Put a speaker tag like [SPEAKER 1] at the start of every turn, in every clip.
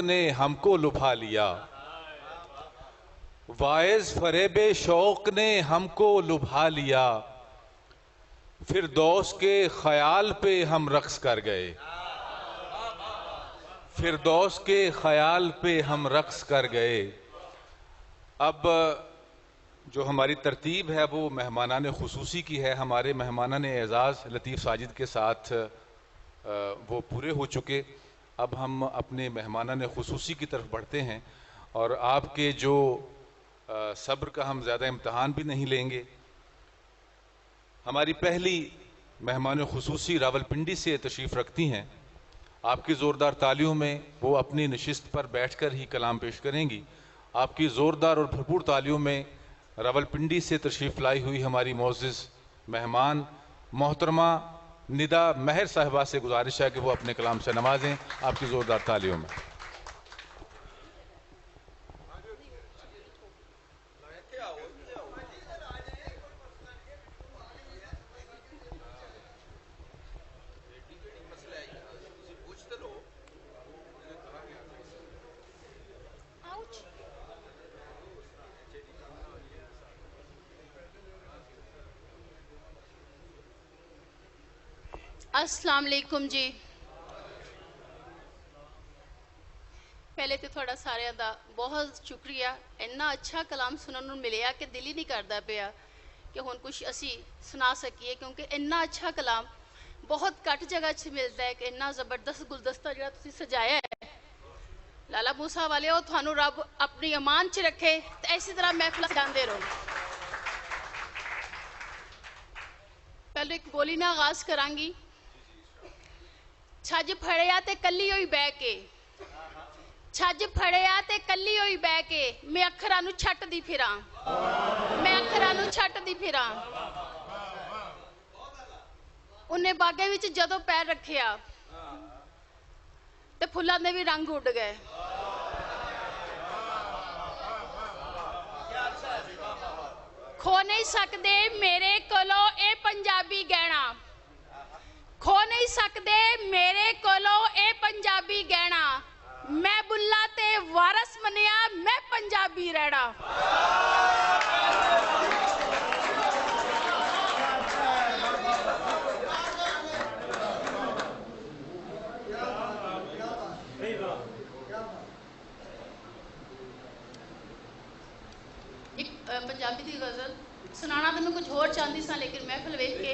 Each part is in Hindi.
[SPEAKER 1] ने हमको लुभा लिया, वाइज फरेबे शौक ने हमको लुभा लिया, फिरदौस के ख्याल पे हम रक्स कर गए, फिरदौस के ख्याल पे हम रक्स कर गए। अब जो हमारी तरतीब है वो मेहमानान खुसूसी की है। हमारे मेहमानान एजाज़ लतीफ़ साजिद के साथ वो पूरे हो चुके। अब हम अपने मेहमानान खुसूसी की तरफ बढ़ते हैं और आपके जो सब्र का हम ज़्यादा इम्तहान भी नहीं लेंगे। हमारी पहली मेहमान खुसूसी रावलपिंडी से तशरीफ़ रखती हैं। आपकी ज़ोरदार तालियों में वो अपनी नशिस्त पर बैठकर ही कलाम पेश करेंगी। आपकी ज़ोरदार और भरपूर तालियों में रावलपिंडी से तशरीफ़ लाई हुई हमारी मोअज़्ज़िज़ मेहमान मोहतरमा निदा महर साहिबा से गुजारिश है कि वो अपने कलाम से नवाजें। आपकी ज़ोरदार तालियों में।
[SPEAKER 2] अस्सलाम वालेकुम जी। पहले तो थोड़ा सारिਆਂ ਦਾ बहुत शुक्रिया। इन्ना अच्छा कलाम सुनने ਨੂੰ ਮਿਲਿਆ कि दिल ही नहीं करता ਪਿਆ कि ਹੁਣ कुछ ਅਸੀਂ सुना सकीए, क्योंकि इन्ना अच्छा कलाम बहुत घट जगह 'ਚ मिलता है कि इन्ना जबरदस्त गुलदस्ता ਜਿਹੜਾ ਤੁਸੀਂ सजाया है। लाला मूसा वाले ਤੁਹਾਨੂੰ रब अपनी अमान 'ਚ रखे ਤੇ इसी तरह महफिल सजाते रहो। पहले एक बोली ना आगाज करांगी। छज फड़िया ते कली होई बह के, छज फड़िया ते कली होई बह के, मैं अखरां नूं छटदी फिरां, मैं अखरां नूं छटदी फिरां। उन्हें बागे विच जदों पैर रखिया ते फुल्लां दे भी रंग उड़ गए। खो नहीं सकदे मेरे कोलों ए पंजाबी गहना, खो नहीं सकते मेरे कोलों ए पंजाबी गहना, मैं बुल्ला ते वारस मनिया मैं पंजाबी रहना। एक पंजाबी की गजल सुनाना तो मैं कुछ होर चाहती सा, लेकिन महफिल वेख के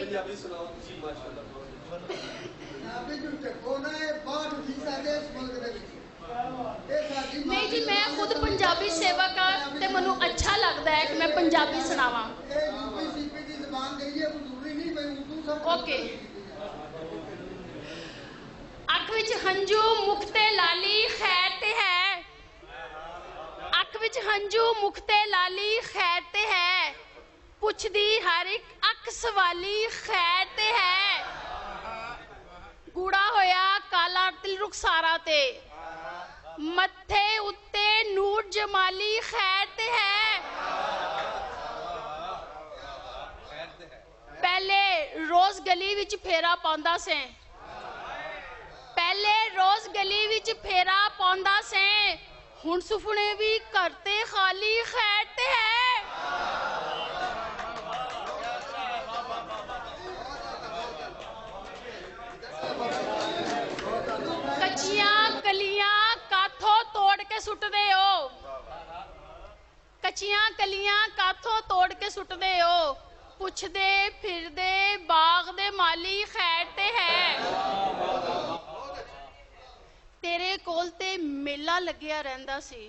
[SPEAKER 2] नहीं जी, मैं खुद पंजाबी सेवक हाँ ते मैनू अच्छा लगता है कि मैं पंजाबी सुनावा। ओके। अख विच हंजू मुखते लाली खैर ते है, अख विच हंजू मुखते लाली खैर ते है, पुछदी हर एक अख सवाली खैर ते है, गूड़ा होया काला तिल रुखसारा ते, मत्थे उत्ते नूर जमाली खैर ते है। पहले रोज गली विच फेरा पाउंदा से, पहले रोज गली विच फेरा पाउंदा से, हुण सुफने भी करते खाली खैर ते है। कच्चियां कलियां काथों तोड़ के सुटदे हो, कच्चियां कलियां काथों तोड़ के सुटदे हो, पुछदे फिरदे बाग दे माली खैर ते है। तेरे कोल ते मेला लग्या रहिंदा सी,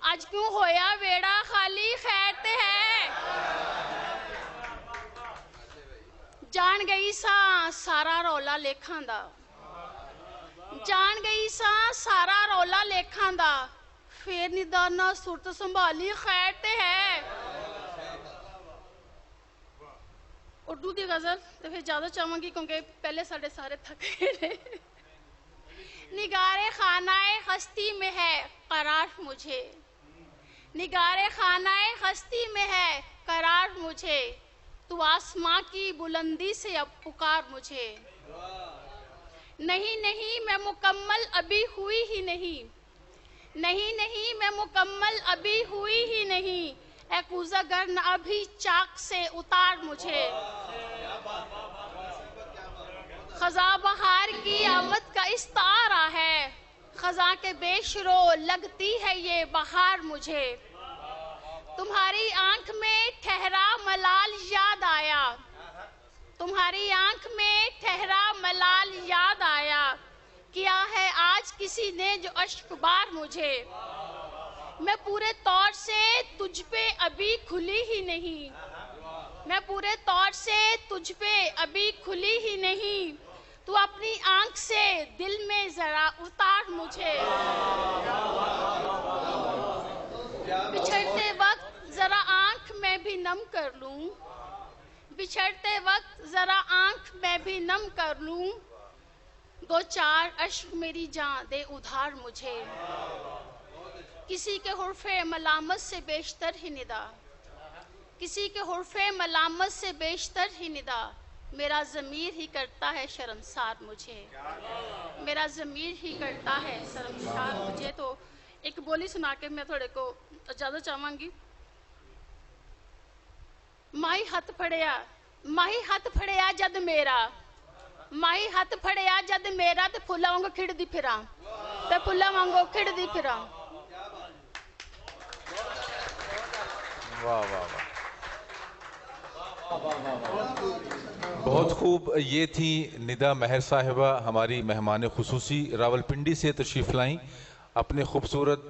[SPEAKER 2] अज क्यों होया वेड़ा खाली खैर ते है। जान गई सा सारा रौला लेखां दा, जान गई सा सारा रौला लेखां दा, फिर निदाना सुरत संभाली खैर ते है। उर्दू की गजल तो फिर ज्यादा चाहूंगी क्योंकि पहले साढ़े सारे थके ने। निगारे खानाए हस्ती में है करार मुझे, निगारे खानाए हस्ती में है करार मुझे, तू आसमां की बुलंदी से अब पुकार मुझे। नहीं नहीं मैं मुकम्मल अभी हुई ही नहीं, नहीं नहीं मैं मुकम्मल अभी हुई ही नहीं, ए कूज़ागर न अभी चाक से उतार मुझे। खजा बहार की आमद का इस्तारा है, खजा के बेशरो लगती है ये बहार मुझे। तुम्हारी आंख में ठहरा मलाल याद आया, तुम्हारी आंख में ठहरा मलाल याद आया, किया है आज किसी ने जो अश्क बार मुझे। मैं पूरे तौर से तुझ पे अभी खुली ही नहीं, मैं पूरे तौर से तुझ पे अभी खुली ही नहीं, तू अपनी आंख से दिल में जरा उतार मुझे। बिछड़ते वक्त जरा आंख मैं भी नम कर लूं, बिछड़ते वक्त जरा आंख मैं भी नम कर लूं, दो चार अश्क मेरी जान दे उधार मुझे। किसी के हुर्फे मलामत से बेशतर ही निदा, किसी के हुर्फे मलामत से बेशतर ही निदा, मेरा ज़मीर ही करता है शर्मसार मुझे, मेरा ज़मीर ही करता है शर्मसार मुझे। तो एक बोली सुना के मैं थोड़े को ज़्यादा चाहूँगी। माही हथ फड़िया, माही हथ फड़िया जद मेरा, माही हथ फड़िया जद मेरा, ते फुल्लां वांगू खिड़दी फिरां, ते फुल्लां वांगू खिड़दी फिरां।
[SPEAKER 1] वाह वाह वाह, बहुत खूब। ये थी निदा महर साहिबा, हमारी मेहमान खुसूसी रावलपिंडी से तशरीफ़ लाई। अपने खूबसूरत